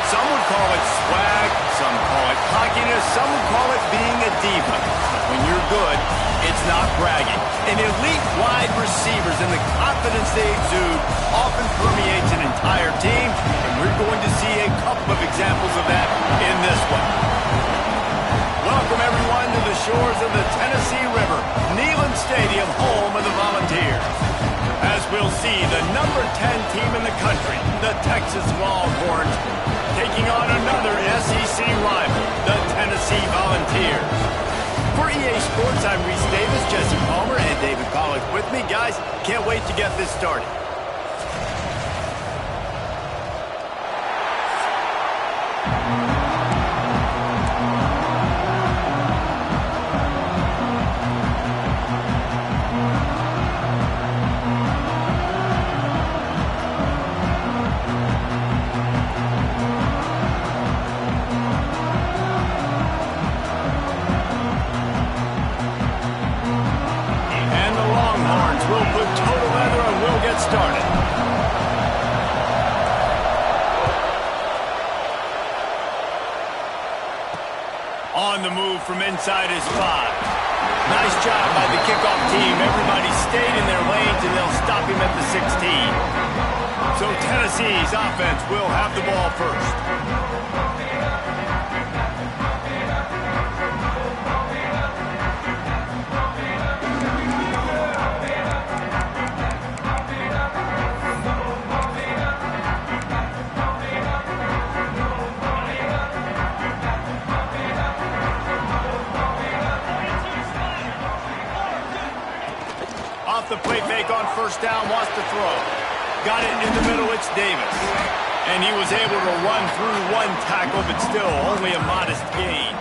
Some would call it swag, some call it cockiness, some would call it being a diva. When you're good, it's not bragging. And elite wide receivers and the confidence they exude often permeates an entire team, and we're going to see a couple of examples of that in this one. Welcome, everyone, to the shores of the Tennessee River, Neyland Stadium, home of the Volunteers. As we'll see, the number 10 team in the country, the Texas Longhorns, taking on another SEC rival, the Tennessee Volunteers. For EA Sports, I'm Reese Davis, Jesse Palmer, and David Pollack with me. Guys, can't wait to get this started. On the move from inside his 5. Nice job by the kickoff team. Everybody stayed in their lanes, and they'll stop him at the 16. So Tennessee's offense will have the ball first. The play fake on first down, wants to throw. Got it in the middle, it's Davis. And he was able to run through one tackle, but still only a modest gain.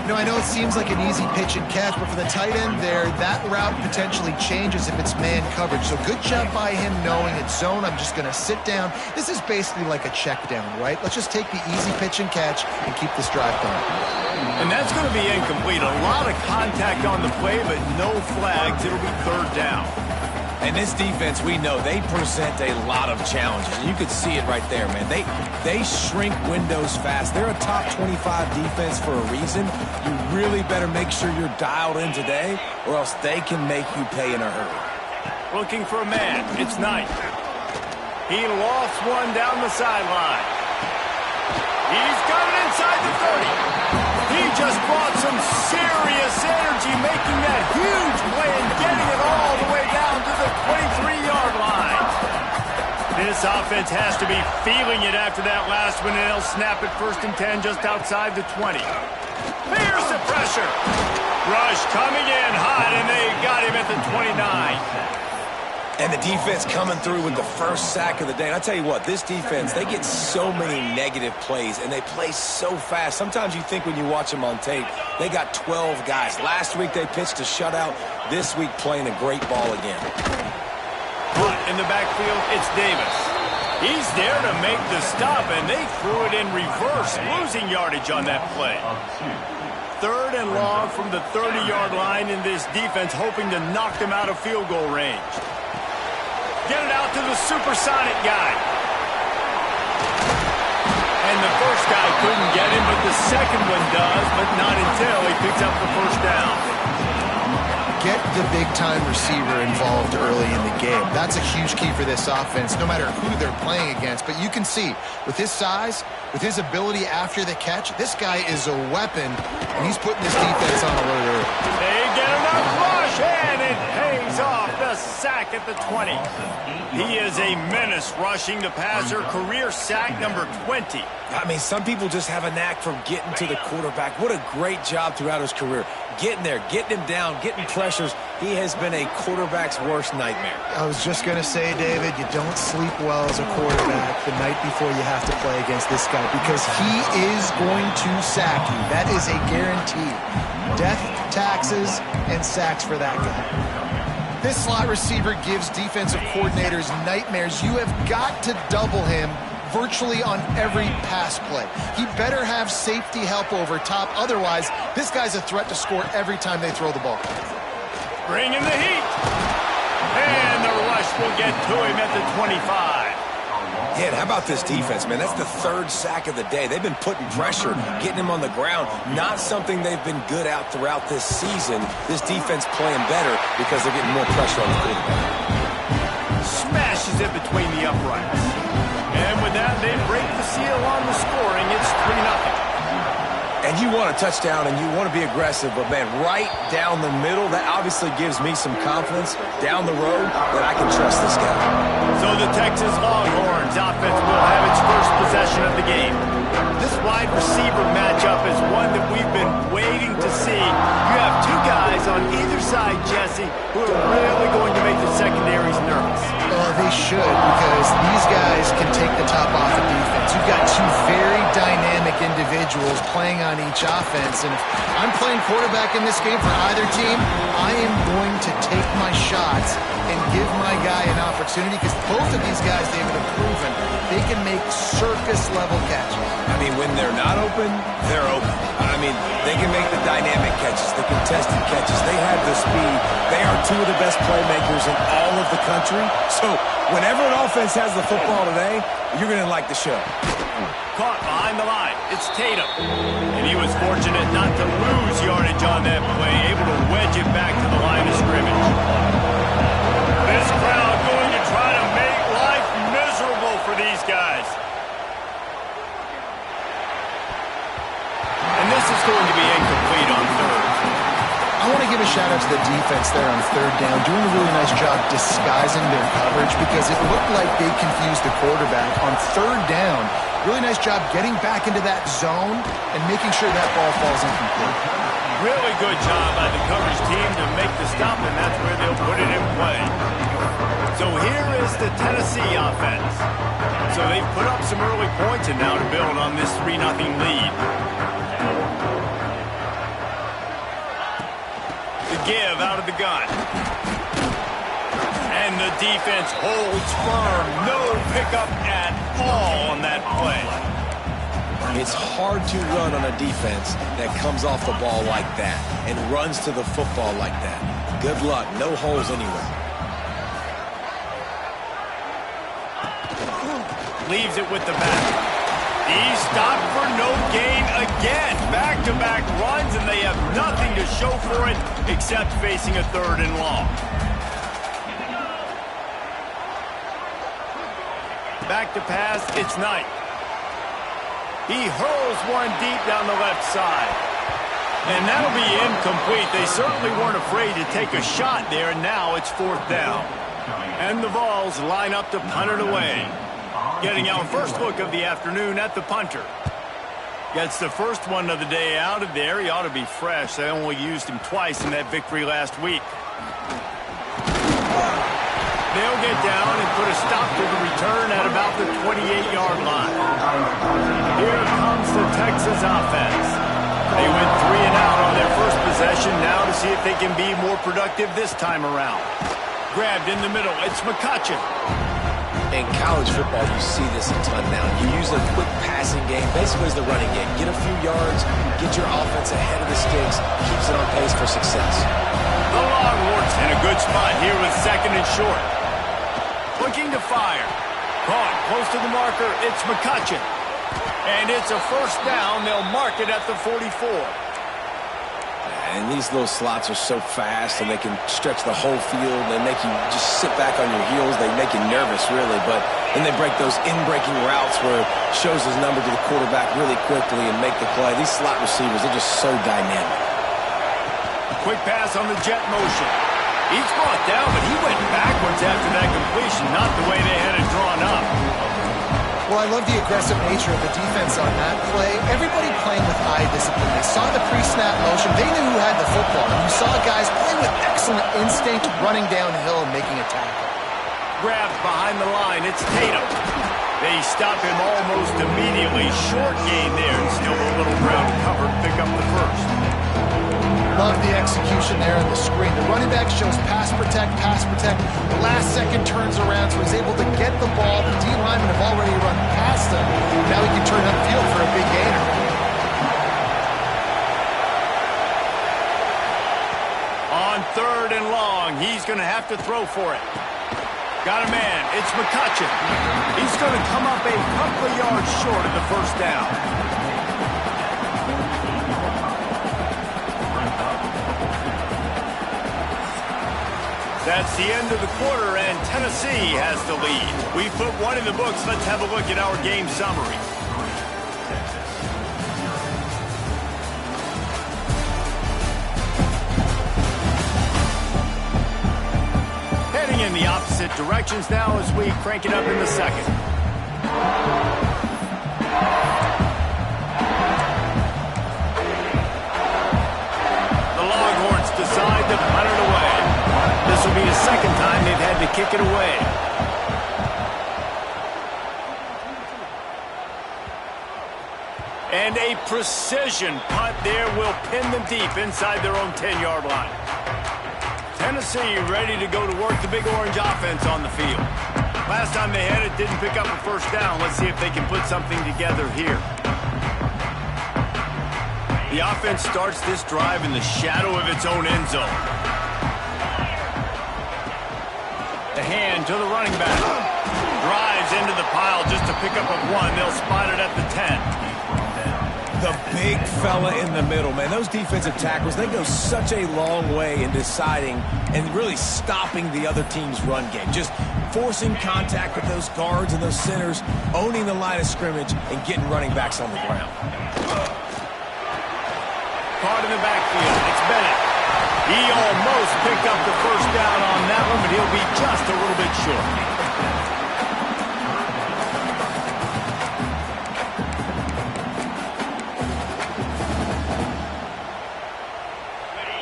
You know, I know it seems like an easy pitch and catch, but for the tight end there, that route potentially changes if it's man coverage. So good job by him knowing it's zone. I'm just going to sit down. This is basically like a check down, right? Let's just take the easy pitch and catch and keep this drive going. And that's going to be incomplete. A lot of contact on the play, but no flags. It'll be third down. And this defense, we know, they present a lot of challenges. You could see it right there, man. They shrink windows fast. They're a top 25 defense for a reason. You really better make sure you're dialed in today, or else they can make you pay in a hurry. Looking for a man. It's Knight. He lofts one down the sideline. He's got it inside the 30. He just brought some serious energy, making that huge play and getting it all the way down to the 23-yard line. This offense has to be feeling it after that last one, and they'll snap it 1st and 10 just outside the 20. Here's the pressure. Rush coming in hot, and they got him at the 29. And the defense coming through with the first sack of the day. And I tell you what, this defense, they get so many negative plays, and they play so fast. Sometimes you think when you watch them on tape, they got 12 guys. Last week they pitched a shutout. This week playing a great ball again. But in the backfield, it's Davis. He's there to make the stop, and they threw it in reverse, losing yardage on that play. 3rd and long from the 30-yard line in this defense, hoping to knock them out of field goal range. Get it out to the supersonic guy. And the first guy couldn't get him, but the second one does, but not until he picks up the first down. Get the big-time receiver involved early in the game. That's a huge key for this offense, no matter who they're playing against. But you can see, with his size, with his ability after the catch, this guy is a weapon, and he's putting this defense on alert early. They get enough rush, and it pays off the sack at the 20. He is a menace rushing the passer, career sack number 20. I mean, some people just have a knack for getting to the quarterback. What a great job throughout his career. Getting there, getting him down, getting pressures. He has been a quarterback's worst nightmare. I was just going to say, David, you don't sleep well as a quarterback the night before you have to play against this guy, because he is going to sack you. That is a guarantee. Death, taxes, and sacks for that guy. This slot receiver gives defensive coordinators nightmares. You have got to double him virtually on every pass play. He better have safety help over top. Otherwise, this guy's a threat to score every time they throw the ball. Bring in the heat. And the rush will get to him at the 25. Yeah, and how about this defense, man? That's the third sack of the day. They've been putting pressure, getting him on the ground. Not something they've been good at throughout this season. This defense playing better because they're getting more pressure on the quarterback. Smashes it between the uprights. And with that, they break the seal on the scoring. It's 3-0. And you want a touchdown and you want to be aggressive, but, man, right down the middle, that obviously gives me some confidence down the road that I can trust this guy. So the Texas Longhorns offense will have its first possession of the game. This wide receiver matchup is one that we've been waiting to see. You have two guys on either side, Jesse, who are really going to make the secondaries nervous. They should, because these guys can take the top off of defense. You've got two very dynamic individuals playing on each offense, and if I'm playing quarterback in this game for either team, I am going to take my shots and give my guy an opportunity, because both of these guys, David, have proven they can make circus-level catches. I mean, when they're not open, they're open. I mean, they can make the dynamic catches, the contested catches. They have the speed. They are two of the best playmakers in all of the country. So whenever an offense has the football today, you're going to like the show. Caught behind the line. It's Tatum. And he was fortunate not to lose yardage on that play, able to wedge it back to the line of scrimmage. This crowd going to try to make life miserable for these guys. And this is going to be incomplete on third. I want to give a shout-out to the defense there on third down, doing a really nice job disguising their coverage, because it looked like they confused the quarterback on third down. Really nice job getting back into that zone and making sure that ball falls incomplete. Really good job by the coverage team to make the stop, and that's where they'll put it in play. So here is the Tennessee offense. So they've put up some early points, and now to build on this 3-0 lead. The give out of the gun. And the defense holds firm. No pickup at all on that play. It's hard to run on a defense that comes off the ball like that and runs to the football like that. Good luck. No holes anywhere. Leaves it with the back. He's stopped for no gain again. Back-to-back runs, and they have nothing to show for it except facing a 3rd and long. Back to pass, it's Knight. He hurls one deep down the left side. And that'll be incomplete. They certainly weren't afraid to take a shot there, and now it's 4th down. And the Vols line up to punt it away. Getting our first look of the afternoon at the punter. Gets the first one of the day out of there. He ought to be fresh. They only used him twice in that victory last week. They'll get down and put a stop to the return at about the 28-yard line. Here comes the Texas offense. They went 3 and out on their first possession, now to see if they can be more productive this time around. Grabbed in the middle. It's McCutcheon. In college football, you see this a ton now. You use a quick passing game, basically as the running game. Get a few yards, get your offense ahead of the sticks, keeps it on pace for success. The Longhorns in a good spot here with 2nd and short. Looking to fire. Caught close to the marker. It's McCutcheon. And it's a 1st down. They'll mark it at the 44. And these little slots are so fast, and they can stretch the whole field. They make you just sit back on your heels. They make you nervous, really. But then they break those in-breaking routes where it shows his number to the quarterback really quickly and make the play. These slot receivers, they're just so dynamic. Quick pass on the jet motion. He's brought down, but he went backwards after that completion, not the way they had it drawn up. Well, I love the aggressive nature of the defense on that play. Everybody playing with eye discipline. They saw the pre-snap motion. They knew who had the football. And you saw guys playing with excellent instinct, running downhill and making a tackle. Grabbed behind the line. It's Tatum. They stop him almost immediately. Short gain there. And still a little ground covered. Pick up the first. Love the execution there on the screen. The running back shows pass protect, pass protect. The last second turns around, so he's able to get the ball. The D linemen have already run past him. Now he can turn upfield for a big gainer. On 3rd and long, he's going to have to throw for it. Got a man. It's McCutcheon. He's going to come up a couple of yards short of the first down. That's the end of the quarter, and Tennessee has the lead. We put one in the books. Let's have a look at our game summary. Heading in the opposite directions now as we crank it up in the second. The Longhorns decide to punt it away. This will be the second time they've had to kick it away. And a precision punt there will pin them deep inside their own 10-yard line. Tennessee ready to go to work the Big Orange offense on the field. Last time they had it, didn't pick up a first down. Let's see if they can put something together here. The offense starts this drive in the shadow of its own end zone. The hand to the running back. Drives into the pile just to pick up a one. They'll spot it at the 10. The big fella in the middle, man. Those defensive tackles, they go such a long way in deciding and really stopping the other team's run game. Just forcing contact with those guards and those centers, owning the line of scrimmage, and getting running backs on the ground. Caught in the backfield. It's Bennett. He almost picked up the first down on that one, but he'll be just a little bit short.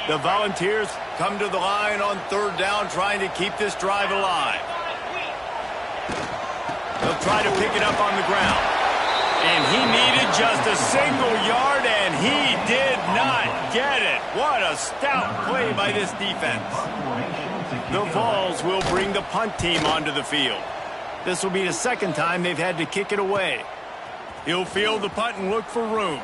The Volunteers come to the line on third down, trying to keep this drive alive. They'll try to pick it up on the ground. And he needed just a single yard, and he did not get it. What a stout play by this defense. The Vols will bring the punt team onto the field. This will be the second time they've had to kick it away. He'll field the punt and look for room.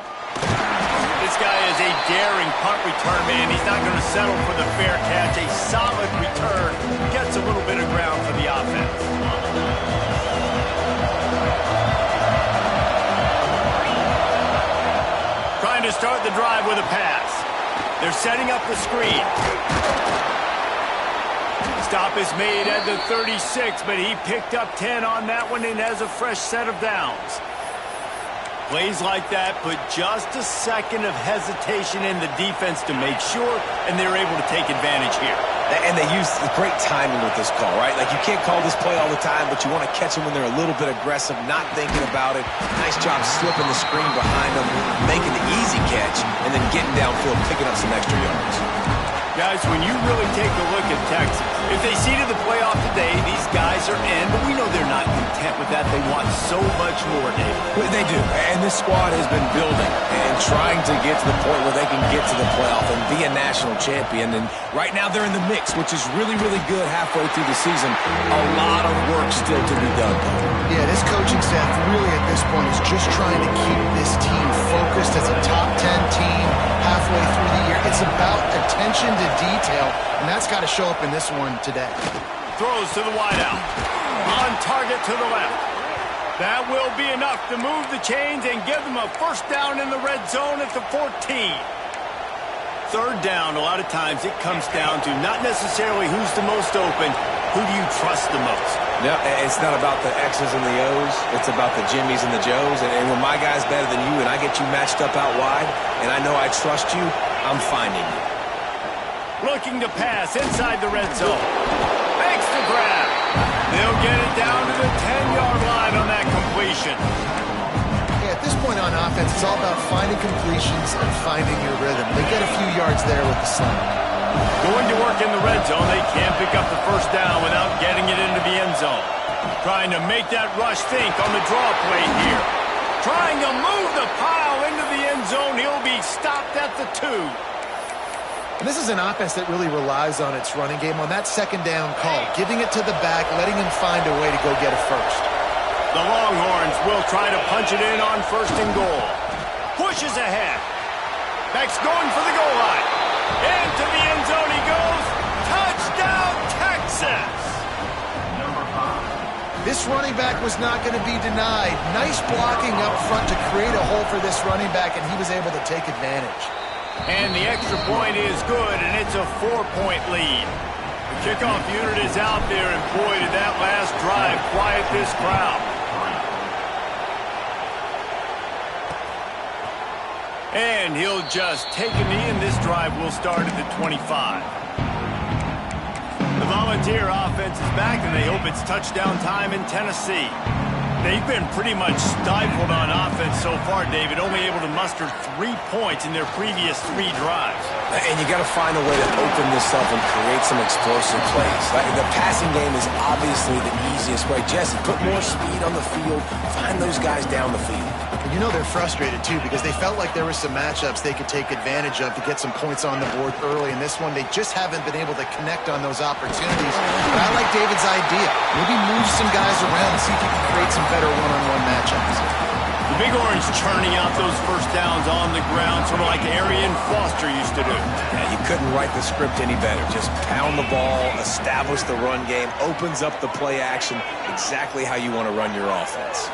This guy is a daring punt return man. He's not going to settle for the fair catch. A solid return gets a little bit of ground for the offense. Trying to start the drive with a pass. They're setting up the screen. Stop is made at the 36, but he picked up 10 on that one and has a fresh set of downs. Plays like that put just a second of hesitation in the defense to make sure, and they're able to take advantage here. And they use great timing with this call, right? Like, you can't call this play all the time, but you want to catch them when they're a little bit aggressive, not thinking about it. Nice job slipping the screen behind them, making the easy catch, and then getting downfield, picking up some extra yards. Guys, when you really take a look at Texas, if they seeded the playoff today, these guys are in, but we know they're not content with that. They want so much more, Dave. Well, they do, and this squad has been building and trying to get to the point where they can get to the playoff and be a national champion, and right now they're in the mix, which is really, really good halfway through the season. A lot of work still to be done, though. Yeah, this coaching staff really at this point is just trying to keep this team focused as a top 10 team halfway through the year. It's about attention to detail, and that's got to show up in this one today. Throws to the wideout. On target to the left. That will be enough to move the chains and give them a first down in the red zone at the 14. Third down, a lot of times it comes down to not necessarily who's the most open, who do you trust the most? No, it's not about the X's and the O's. It's about the Jimmys and the Joes. And when my guy's better than you and I get you matched up out wide and I know I trust you, I'm finding you. Looking to pass inside the red zone. Makes the grab. They'll get it down to the 10-yard line on that completion. Yeah, at this point on offense, it's all about finding completions and finding your rhythm. They get a few yards there with the slam. Going to work in the red zone. They can't pick up the first down without getting it into the end zone. Trying to make that rush think on the draw play here. Trying to move the pile into the end zone. He'll be stopped at the 2. And this is an offense that really relies on its running game on that second down call, giving it to the back, letting him find a way to go get a first. The Longhorns will try to punch it in on first and goal. Pushes ahead. Beck's going for the goal line. Into the end zone he goes. Touchdown, Texas! This running back was not going to be denied. Nice blocking up front to create a hole for this running back, and he was able to take advantage. And the extra point is good, and it's a 4-point lead. The kickoff unit is out there, and boy, did that last drive quiet this crowd. And he'll just take a knee, and this drive will start at the 25. The Volunteer offense is back, and they hope it's touchdown time in Tennessee. They've been pretty much stifled on offense so far, David, only able to muster 3 points in their previous 3 drives. And you got to find a way to open this up and create some explosive plays. Like the passing game is obviously the easiest way. Jesse, put more speed on the field, find those guys down the field. You know they're frustrated, too, because they felt like there were some matchups they could take advantage of to get some points on the board early. In this one, they just haven't been able to connect on those opportunities. But I like David's idea. Maybe move some guys around and see if you can create some better one-on-one matchups. The Big Orange churning out those first downs on the ground, sort of like Arian Foster used to do. Yeah, you couldn't write the script any better. Just pound the ball, establish the run game, opens up the play action, exactly how you want to run your offense.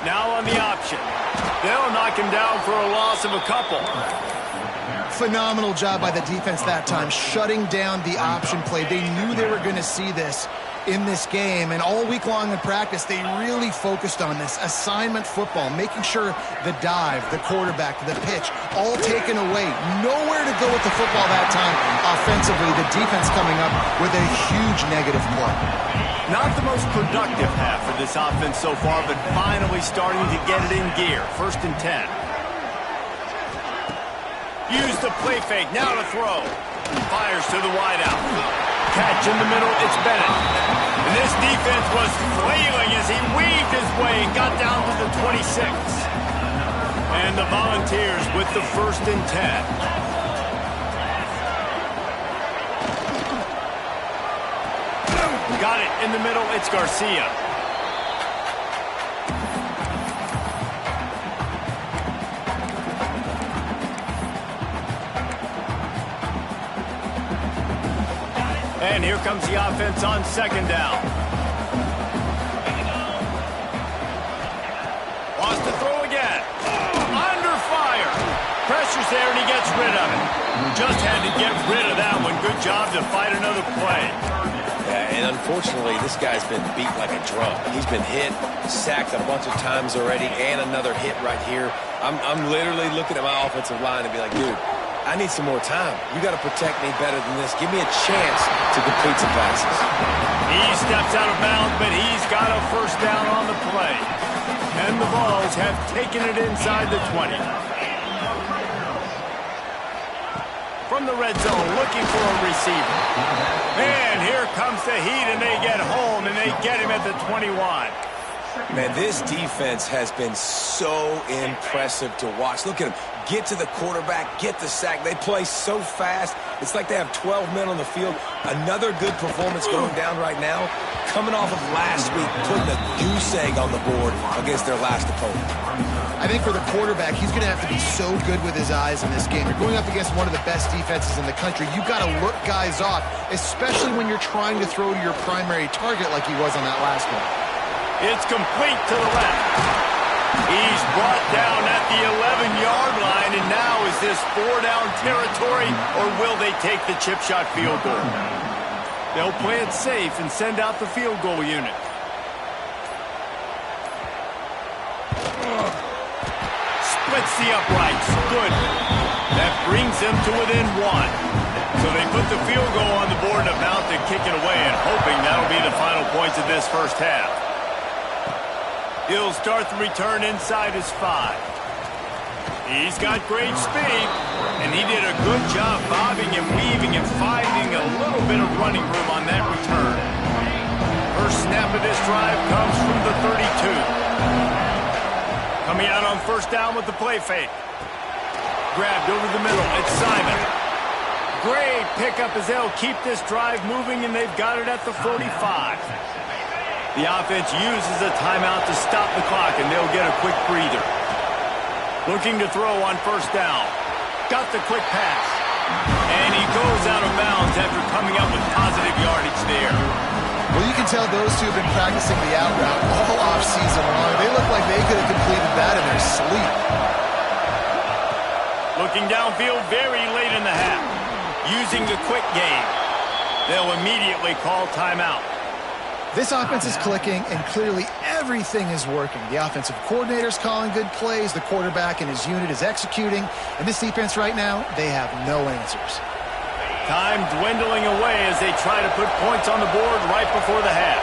Now on the option. They'll knock him down for a loss of a couple. Phenomenal job by the defense that time, shutting down the option play. They knew they were going to see this in this game, and all week long in practice, they really focused on this assignment football, making sure the dive, the quarterback, the pitch, all taken away. Nowhere to go with the football that time offensively. The defense coming up with a huge negative play. Not the most productive half for this offense so far, but finally starting to get it in gear. 1st and 10. Use the play fake, now to throw. Fires to the wideout. Catch in the middle, it's Bennett. And this defense was flailing as he weaved his way and got down to the 26. And the Volunteers with the 1st and 10. Got it in the middle, it's Garcia. And here comes the offense on 2nd down. Wants to throw again. Under fire. Pressure's there and he gets rid of it. Just had to get rid of that one. Good job to fight another play. Yeah, and unfortunately, this guy's been beat like a drum. He's been hit, sacked a bunch of times already, and another hit right here. I'm literally looking at my offensive line and be like, dude, I need some more time. You got to protect me better than this. Give me a chance to complete some passes. He steps out of bounds, but he's got a 1st down on the play. And the Vols have taken it inside the 20. From the red zone, looking for a receiver. And here comes the heat, and they get home, and they get him at the 21. Man, this defense has been so impressive to watch. Look at him. Get to the quarterback, get the sack. They play so fast. It's like they have 12 men on the field. Another good performance going down right now. Coming off of last week, putting a goose egg on the board against their last opponent. I think for the quarterback, he's going to have to be so good with his eyes in this game. You're going up against one of the best defenses in the country. You've got to look guys off, especially when you're trying to throw to your primary target like he was on that last one. It's complete to the left. He's brought down at the 11-yard line, and now is this 4-down territory, or will they take the chip shot field goal? They'll play it safe and send out the field goal unit. Splits the uprights. Good. That brings them to within 1. So they put the field goal on the board and about to kick it away, and hoping that'll be the final points of this 1st half. He'll start the return inside his 5. He's got great speed, and he did a good job bobbing and weaving and finding a little bit of running room on that return. First snap of this drive comes from the 32. Coming out on 1st down with the play fake. Grabbed over the middle, it's Simon. Great pickup as they'll keep this drive moving, and they've got it at the 45. The offense uses a timeout to stop the clock, and they'll get a quick breather. Looking to throw on 1st down. Got the quick pass. And he goes out of bounds after coming up with positive yardage there. Well, you can tell those two have been practicing the out route all off-season long. They look like they could have completed that in their sleep. Looking downfield very late in the half. Using the quick game. They'll immediately call timeout. This offense is clicking, and clearly everything is working. The offensive coordinator's calling good plays. The quarterback and his unit is executing. And this defense right now, they have no answers. Time dwindling away as they try to put points on the board right before the half.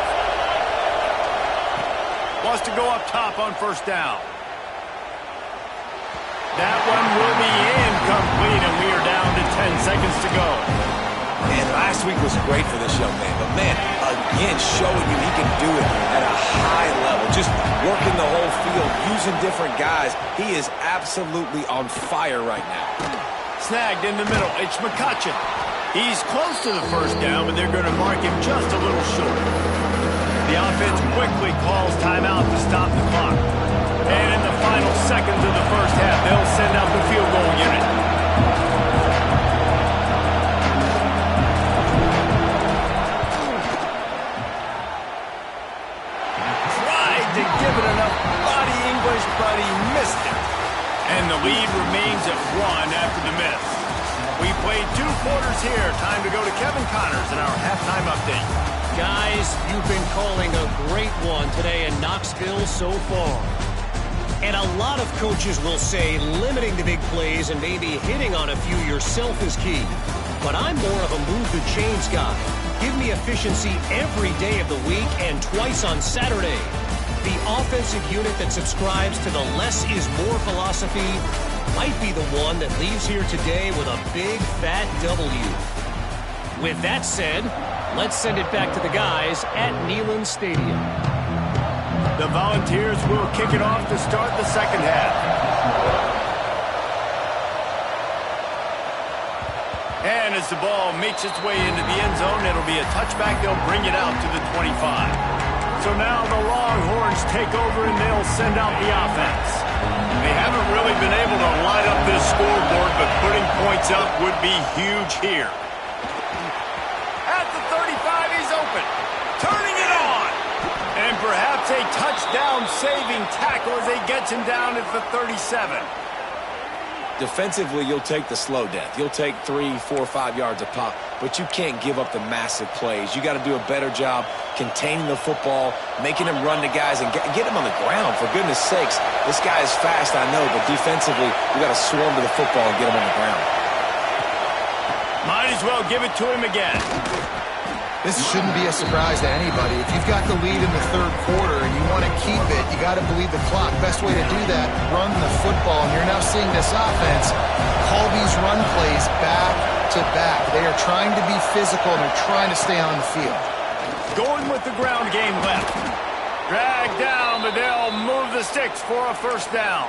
Wants to go up top on first down. That one will be incomplete, and we are down to 10 seconds to go. Man, last week was great for this young man. But, man, again, showing you he can do it at a high level. Just working the whole field, using different guys. He is absolutely on fire right now. Snagged in the middle. It's McCutcheon. He's close to the first down, but they're going to mark him just a little short. The offense quickly calls timeout to stop the clock. And in the final seconds of the first half, they'll send out the field goal unit. Tried to give it enough body English, but he missed it. And the lead remains at 1 after the miss. We played 2 quarters here. Time to go to Kevin Connors in our halftime update. Guys, you've been calling a great one today in Knoxville so far. And a lot of coaches will say limiting the big plays and maybe hitting on a few yourself is key. But I'm more of a move the chains guy. Give me efficiency every day of the week and twice on Saturday. The offensive unit that subscribes to the less is more philosophy might be the one that leaves here today with a big, fat W. With that said, let's send it back to the guys at Neyland Stadium. The Volunteers will kick it off to start the second half. And as the ball makes its way into the end zone, it'll be a touchback. They'll bring it out to the 25. So now the Longhorns take over and they'll send out the offense. They haven't really been able to line up this scoreboard, but putting points up would be huge here. At the 35, he's open. Turning it on. And perhaps a touchdown-saving tackle as he gets him down at the 37. Defensively, you'll take the slow death. You'll take 3, 4, 5 yards a pop, but you can't give up the massive plays. You got to do a better job containing the football, making him run to guys, and get him on the ground, for goodness sakes. This guy is fast, I know, but defensively, you got to swarm to the football and get him on the ground. Might as well give it to him again. This shouldn't be a surprise to anybody. If you've got the lead in the third quarter and you want to keep it, you got to bleed the clock. Best way to do that, run the football. And you're now seeing this offense call these run plays back to back. They are trying to be physical and they're trying to stay on the field. Going with the ground game left. Dragged down, but they'll move the sticks for a first down.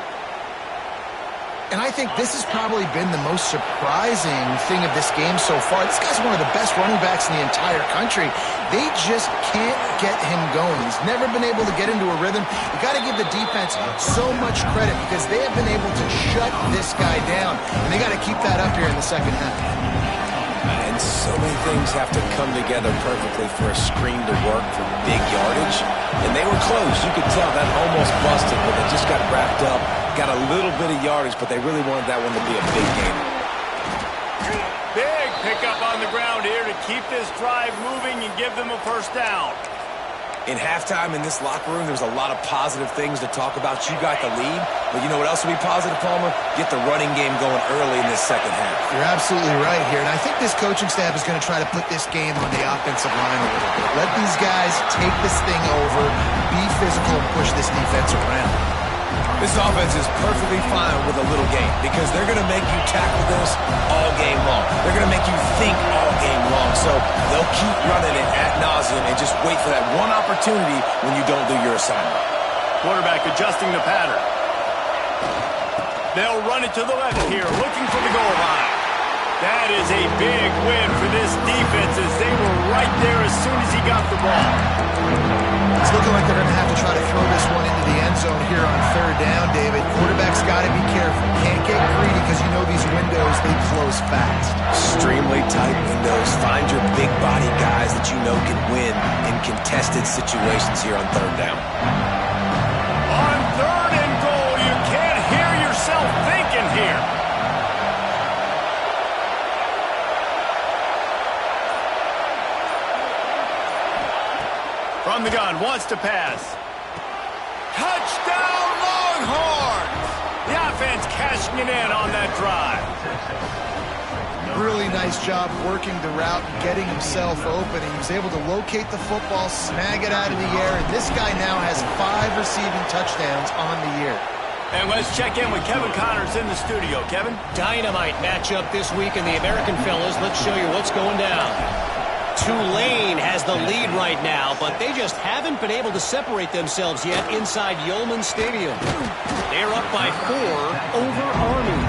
And I think this has probably been the most surprising thing of this game so far. This guy's one of the best running backs in the entire country. They just can't get him going. He's never been able to get into a rhythm. You got to give the defense so much credit because they have been able to shut this guy down. And they got to keep that up here in the second half. And so many things have to come together perfectly for a screen to work for big yardage. And they were close. You could tell that almost busted, but they just got wrapped up. Got a little bit of yardage, but they really wanted that one to be a big game. Big pickup on the ground here to keep this drive moving and give them a first down. In halftime in this locker room, there's a lot of positive things to talk about. You got the lead, but you know what else will be positive, Palmer? Get the running game going early in this second half. You're absolutely right here, and I think this coaching staff is going to try to put this game on the offensive line a little bit. Let these guys take this thing over, be physical, and push this defense around. This offense is perfectly fine with a little game because they're going to make you tackle this all game long. They're going to make you think all game long. So they'll keep running it ad nauseum and just wait for that one opportunity when you don't do your assignment. Quarterback adjusting the pattern. They'll run it to the left here, looking for the goal line. That is a big win for this defense as they were right there as soon as he got the ball. It's looking like they're going to have to try to throw this one into the end zone here on third down, David. Quarterback quarterback's got to be careful. Can't get greedy because you know these windows, they close fast. Extremely tight windows. Find your big body guys that you know can win in contested situations here on third down. On third and goal, you can't hear yourself thinking here. From the gun, wants to pass. Touchdown, Longhorns! The offense cashing it in on that drive. Really nice job working the route and getting himself open. He was able to locate the football, snag it out of the air, and this guy now has 5 receiving touchdowns on the year. And let's check in with Kevin Connors in the studio. Kevin? Dynamite matchup this week in the American, fellas. Let's show you what's going down. Tulane has the lead right now, but they just haven't been able to separate themselves yet inside Yulman Stadium. They're up by 4 over Army.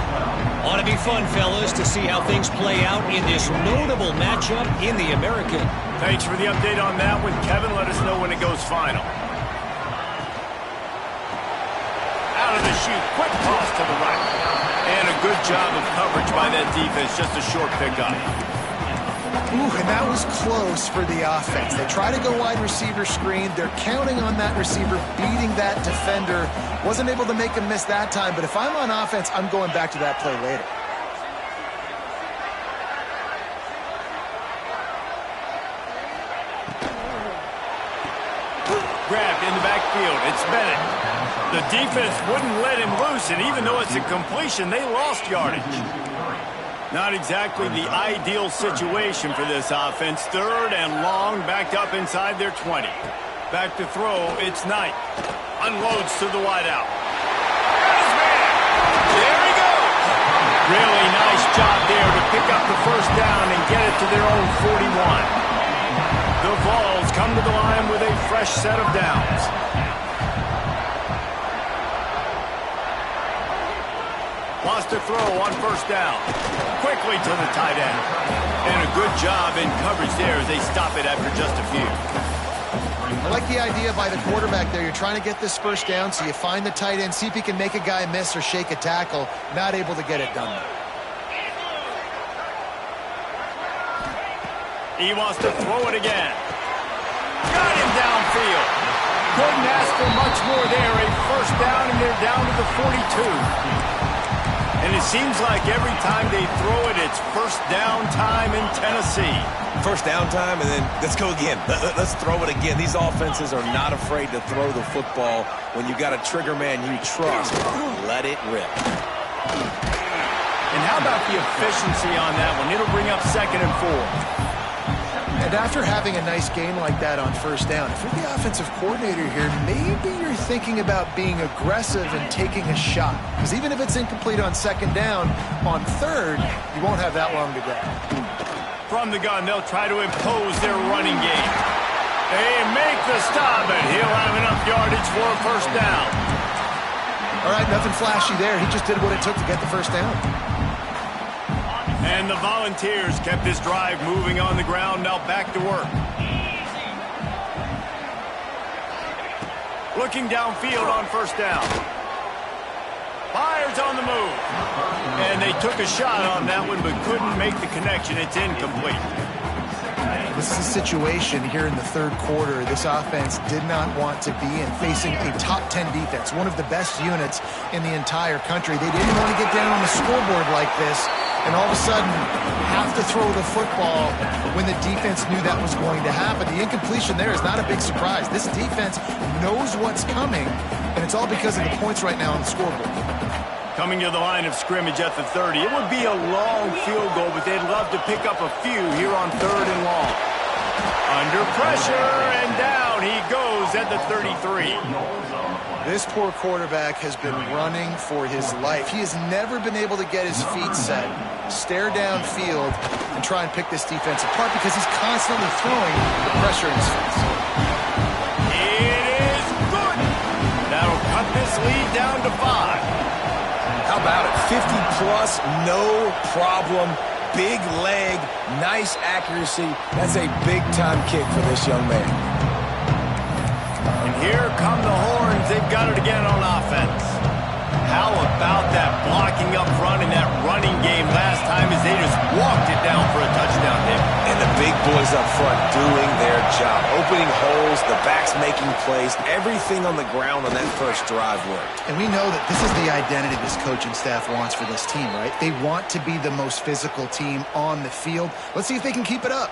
Ought to be fun, fellas, to see how things play out in this notable matchup in the American. Thanks for the update on that one, Kevin. Let us know when it goes final. Out of the chute, quick toss to the right. And a good job of coverage by that defense, just a short pickup. Ooh, and that was close for the offense. They try to go wide receiver screen. They're counting on that receiver beating that defender. Wasn't able to make him miss that time, but if I'm on offense, I'm going back to that play later. Grabbed in the backfield. It's Bennett. The defense wouldn't let him loose, and even though it's a completion, they lost yardage. Not exactly the ideal situation for this offense. Third and long, backed up inside their 20. Back to throw, it's Knight. Unloads to the wideout. Got his man. There he goes. Really nice job there to pick up the first down and get it to their own 41. The Vols come to the line with a fresh set of downs. Lost to throw on first down. Quickly to the tight end. And a good job in coverage there as they stop it after just a few. I like the idea by the quarterback there. You're trying to get this first down, so you find the tight end, see if he can make a guy miss or shake a tackle. Not able to get it done. He wants to throw it again. Got him downfield. Couldn't ask for much more there. A first down, and they're down to the 42. And it seems like every time they throw it, it's first down time in Tennessee. First down time, and then let's go again. Let's throw it again. These offenses are not afraid to throw the football when you've got a trigger man you trust. Let it rip. And how about the efficiency on that one? It'll bring up 2nd and 4. And after having a nice game like that on first down, if you're the offensive coordinator here, maybe you're thinking about being aggressive and taking a shot. Because even if it's incomplete on 2nd down, on 3rd, you won't have that long to go. From the gun, they'll try to impose their running game. They make the stop, and he'll have enough yardage for a first down. All right, nothing flashy there. He just did what it took to get the first down. And the Volunteers kept this drive moving on the ground. Now back to work. Looking downfield on first down. Fires on the move. And they took a shot on that one, but couldn't make the connection. It's incomplete. This is a situation here in the 3rd quarter this offense did not want to be in, facing a top 10 defense, one of the best units in the entire country. They didn't want to get down on the scoreboard like this and all of a sudden have to throw the football when the defense knew that was going to happen. The incompletion there is not a big surprise. This defense knows what's coming, and it's all because of the points right now on the scoreboard. Coming to the line of scrimmage at the 30. It would be a long field goal, but they'd love to pick up a few here on 3rd and long. Under pressure, and down he goes at the 33. This poor quarterback has been running for his life. He has never been able to get his feet set, stare downfield, and try and pick this defense apart because he's constantly throwing the pressure in his face. It is good. That'll cut this lead down to 5. How about it? 50-plus, no problem. Big leg, nice accuracy. That's a big-time kick for this young man. And here come the Horns. They've got it again on offense. How about big boys up front doing their job. Opening holes, the backs making plays, everything on the ground on that first drive worked. And we know that this is the identity this coaching staff wants for this team, right? They want to be the most physical team on the field. Let's see if they can keep it up.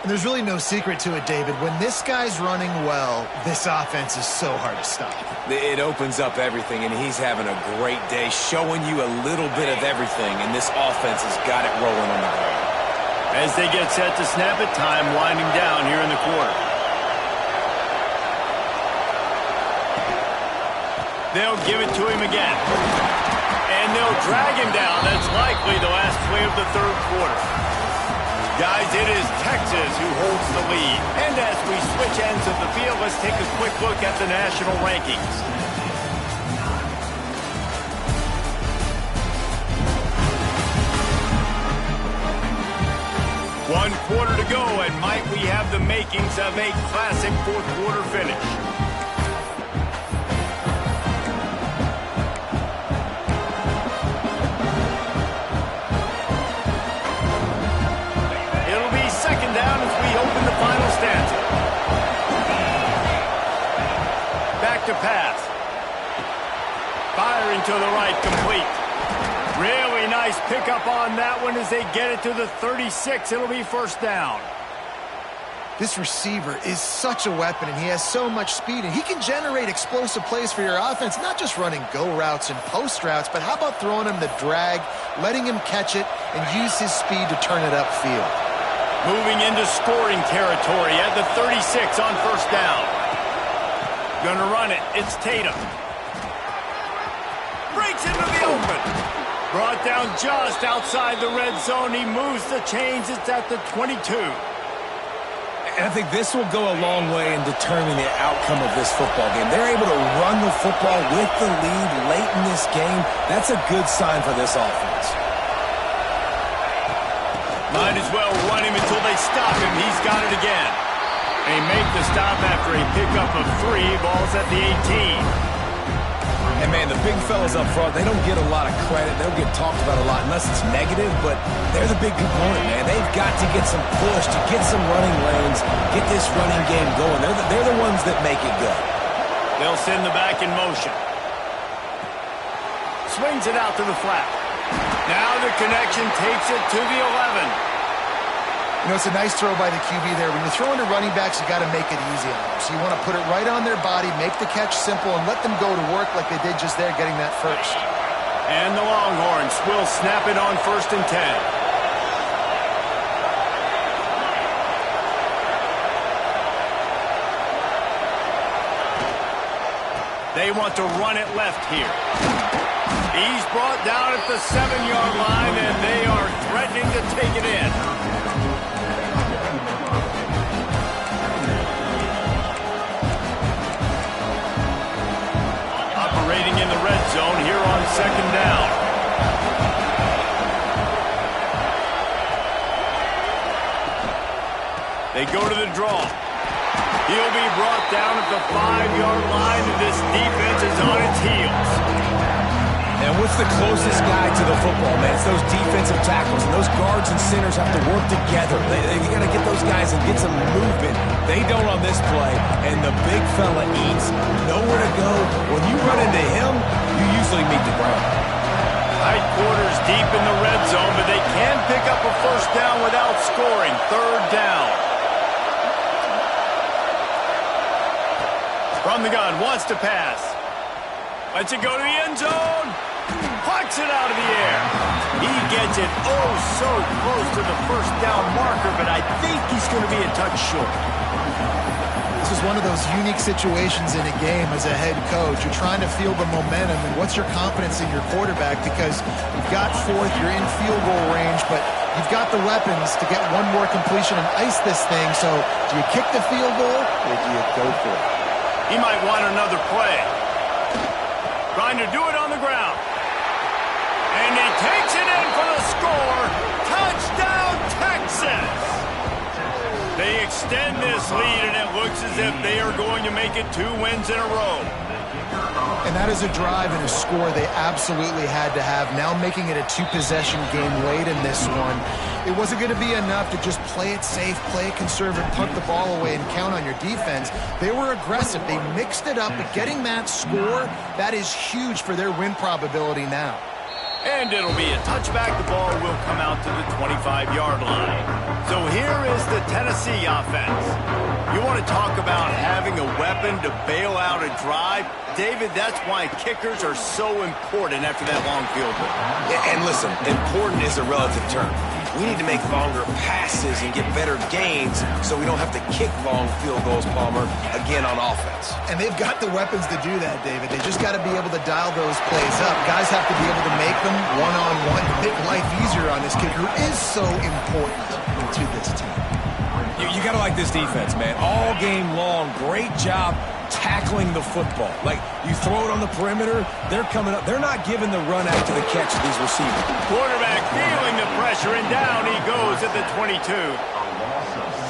And there's really no secret to it, David. When this guy's running well, this offense is so hard to stop. It opens up everything, and he's having a great day, showing you a little bit of everything, and this offense has got it rolling on the ground. As they get set to snap it, time winding down here in the quarter. They'll give it to him again. And they'll drag him down. That's likely the last play of the third quarter. Guys, it is Texas who holds the lead. And as we switch ends of the field, let's take a quick look at the national rankings. One quarter to go, and might we have the makings of a classic fourth quarter finish. Second down as we open the final stanza. Back to pass. Firing to the right, complete. Really nice pickup on that one as they get it to the 36. It'll be first down. This receiver is such a weapon, and he has so much speed, and he can generate explosive plays for your offense, not just running go routes and post routes, but how about throwing him the drag, letting him catch it, and use his speed to turn it upfield. Moving into scoring territory at the 36 on first down. Gonna run it. It's Tatum. Breaks into the open. Brought down just outside the red zone. He moves the chains. It's at the 22. And I think this will go a long way in determining the outcome of this football game. They're able to run the football with the lead late in this game. That's a good sign for this offense. Might as well run him until they stop him. He's got it again. They make the stop after a pickup of 3. Ball's at the 18. And, man, the big fellas up front, they don't get a lot of credit. They don't get talked about a lot unless it's negative, but they're the big component, man. They've got to get some push, to get some running lanes, get this running game going. They're the ones that make it go. They'll send the back in motion. Swings it out to the flat. Now the connection takes it to the 11. You know, it's a nice throw by the QB there. When you're throwing to running backs, you got to make it easy on them. So you want to put it right on their body, make the catch simple, and let them go to work like they did just there, getting that first. And the Longhorns will snap it on 1st and 10. They want to run it left here. He's brought down at the 7-yard line, and they are threatening to take it in. Operating in the red zone here on 2nd down. They go to the draw. He'll be brought down at the 5-yard line, and this defense is on its heels. And what's the closest guy to the football, man? It's those defensive tackles, and those guards and centers have to work together. They got to get those guys and get some movement. They don't on this play, and the big fella eats. Nowhere to go. When you run into him, you usually meet the ground. Tight quarters deep in the red zone, but they can pick up a first down without scoring. 3rd down. From the gun, wants to pass. Lets it go to the end zone. Plucks it out of the air. He gets it oh so close to the first down marker, but I think he's going to be a touch short. This is one of those unique situations in a game as a head coach. You're trying to feel the momentum, and what's your confidence in your quarterback? Because you've got 4th, you're in field goal range, but you've got the weapons to get one more completion and ice this thing. So do you kick the field goal, or do you go for it? He might want another play. Trying to do it on the ground. And he takes it in for the score. Touchdown, Texas! They extend this lead, and it looks as if they are going to make it 2 wins in a row. And that is a drive and a score they absolutely had to have. Now making it a two-possession game late in this one. It wasn't going to be enough to just play it safe, play it conservative, punt the ball away, and count on your defense. They were aggressive. They mixed it up, but getting that score, that is huge for their win probability now. And it'll be a touchback. The ball will come out to the 25-yard line. So here is the Tennessee offense. You want to talk about having a weapon to bail out a drive? David, that's why kickers are so important after that long field goal. And listen, important is a relative term. We need to make longer passes and get better gains so we don't have to kick long field goals, Palmer, again on offense. And they've got the weapons to do that, David. They just got to be able to dial those plays up. Guys have to be able to make them one-on-one, make life easier on this kicker, who is so important to this team. You got to like this defense, man. All game long, great job tackling the football. Like, you throw it on the perimeter, they're coming up. They're not giving the run after the catch to these receivers. Quarterback feeling the pressure, and down he goes at the 22.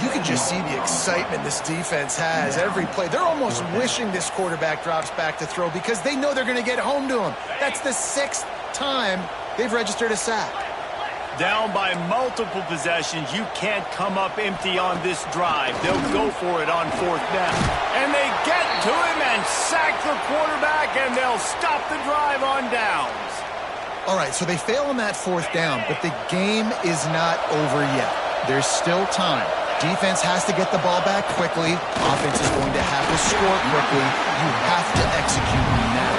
You can just see the excitement this defense has every play. They're almost wishing this quarterback drops back to throw because they know they're going to get home to him. That's the 6th time they've registered a sack. Down by multiple possessions, you can't come up empty on this drive. They'll go for it on 4th down. And they get to him and sack the quarterback, and they'll stop the drive on downs. All right, so they fail on that 4th down, but the game is not over yet. There's still time. Defense has to get the ball back quickly. Offense is going to have to score quickly. You have to execute now.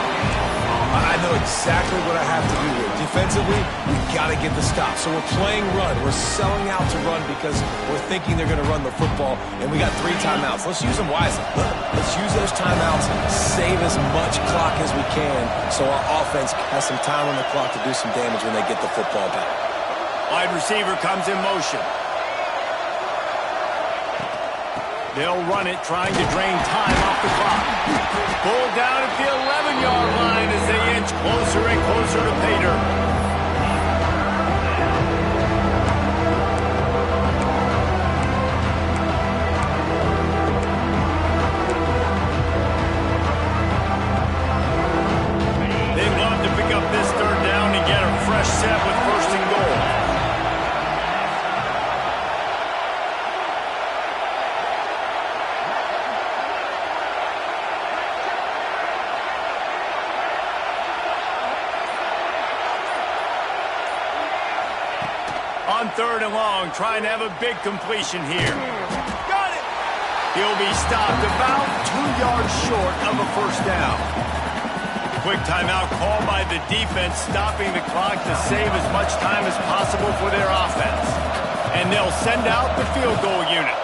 I know exactly what I have to do here. Defensively, we've got to get the stop. So we're playing run. We're selling out to run because we're thinking they're going to run the football, and we got 3 timeouts. Let's use them wisely. Let's use those timeouts, save as much clock as we can so our offense has some time on the clock to do some damage when they get the football back. Wide receiver comes in motion. They'll run it, trying to drain time off the clock. Pulled down at the 11-yard line as they inch closer and closer to pay dirt. They'd love to pick up this 3rd down and get a fresh set with 1st and goal. On 3rd and long, trying to have a big completion here. Got it! He'll be stopped about 2 yards short of a 1st down. Quick timeout called by the defense, stopping the clock to save as much time as possible for their offense. And they'll send out the field goal unit.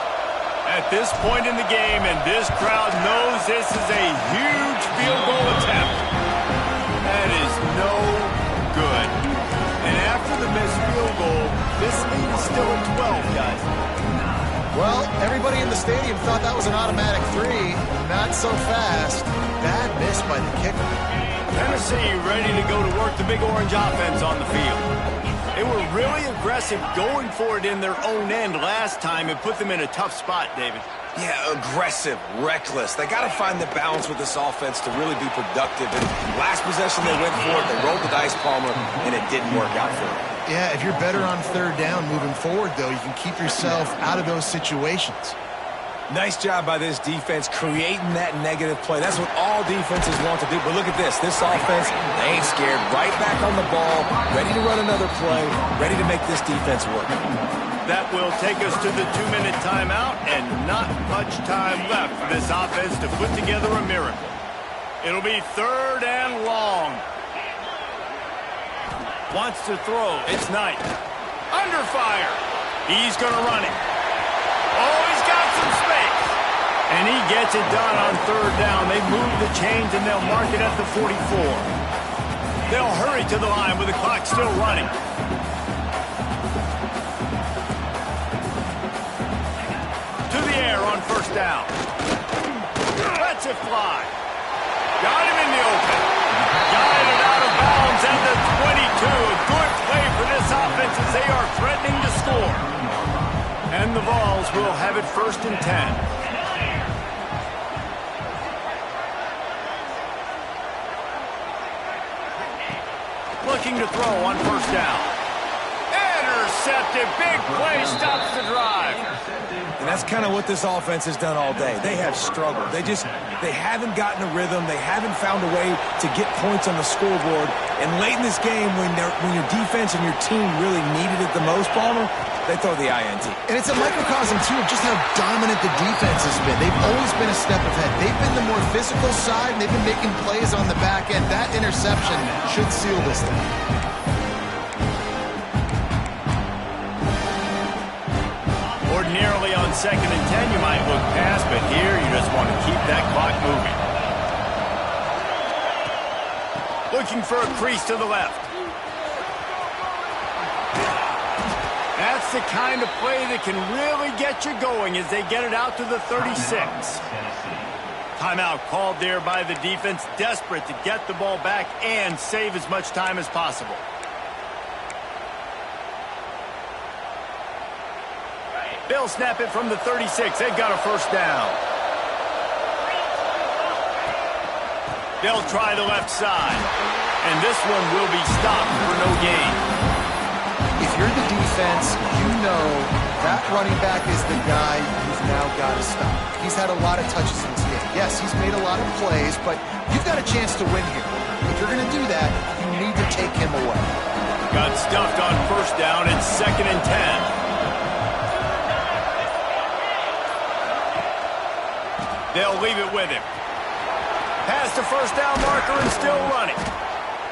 At this point in the game, and this crowd knows this is a huge field goal attempt. That is no good. And after the missed field goal, this lead is still at 12, guys. Well, everybody in the stadium thought that was an automatic 3. Not so fast. Bad miss by the kicker. Tennessee ready to go to work the Big Orange offense on the field. They were really aggressive going for it in their own end last time and put them in a tough spot, David. Yeah, aggressive, reckless. They got to find the balance with this offense to really be productive. And last possession they went for it, they rolled the dice, Palmer, and it didn't work out for them. Yeah, if you're better on 3rd down moving forward, though, you can keep yourself out of those situations. Nice job by this defense creating that negative play. That's what all defenses want to do. But look at this. This offense, they ain't scared. Right back on the ball, ready to run another play, ready to make this defense work. That will take us to the 2-minute timeout, and not much time left for this offense to put together a miracle. It'll be 3rd and long. Wants to throw. It's Knight. Under fire. He's going to run it. Oh, he's got some space. And he gets it done on 3rd down. They move the chains, and they'll mark it at the 44. They'll hurry to the line with the clock still running. To the air on 1st down. Lets it fly. Got him in the open. Guided out of bounds at the 22. A good play for this offense as they are threatening to score. And the Vols will have it 1st and 10. looking to throw on first down. Intercepted. Big play stops the drive. And that's kind of what this offense has done all day. They have struggled. They haven't gotten a rhythm. They haven't found a way to get points on the scoreboard. And late in this game, when your defense and your team really needed it the most, Palmer, they throw the INT. And it's a microcosm, too, of just how dominant the defense has been. They've always been a step ahead. They've been the more physical side, and they've been making plays on the back end. That interception should seal this thing. Ordinarily on 2nd and 10, you might look past, but here you just want to keep that clock moving. Looking for a crease to the left. That's the kind of play that can really get you going as they get it out to the 36. Timeout called there by the defense, desperate to get the ball back and save as much time as possible. They'll snap it from the 36. They've got a first down. They'll try the left side. And this one will be stopped for no gain. If you're the defense, you know that running back is the guy you've now got to stop. He's had a lot of touches in this game. Yes, he's made a lot of plays, but you've got a chance to win here. If you're going to do that, you need to take him away. Got stuffed on first down. It's 2nd and 10. They'll leave it with him. Past the first down marker and still running.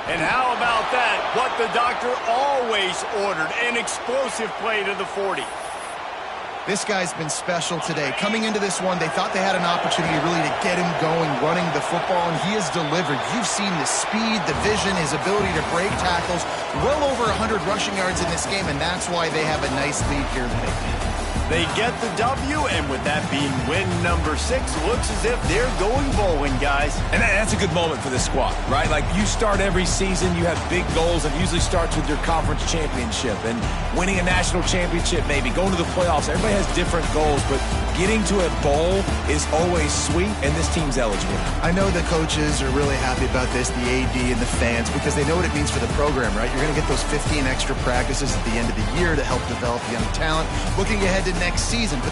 And how about that? What the doctor always ordered, an explosive play to the 40. This guy's been special today. Coming into this one, they thought they had an opportunity really to get him going, running the football, and he has delivered. You've seen the speed, the vision, his ability to break tackles. Well over 100 rushing yards in this game, and that's why they have a nice lead here today. They get the W, and with that being win number 6, looks as if they're going bowling, guys. And that's a good moment for this squad, right? Like, you start every season, you have big goals, and usually starts with your conference championship and winning a national championship, maybe going to the playoffs. Everybody has different goals, but getting to a bowl is always sweet, and this team's eligible. I know the coaches are really happy about this, the AD and the fans, because they know what it means for the program, right? You're going to get those 15 extra practices at the end of the year to help develop young talent. Looking ahead to next season.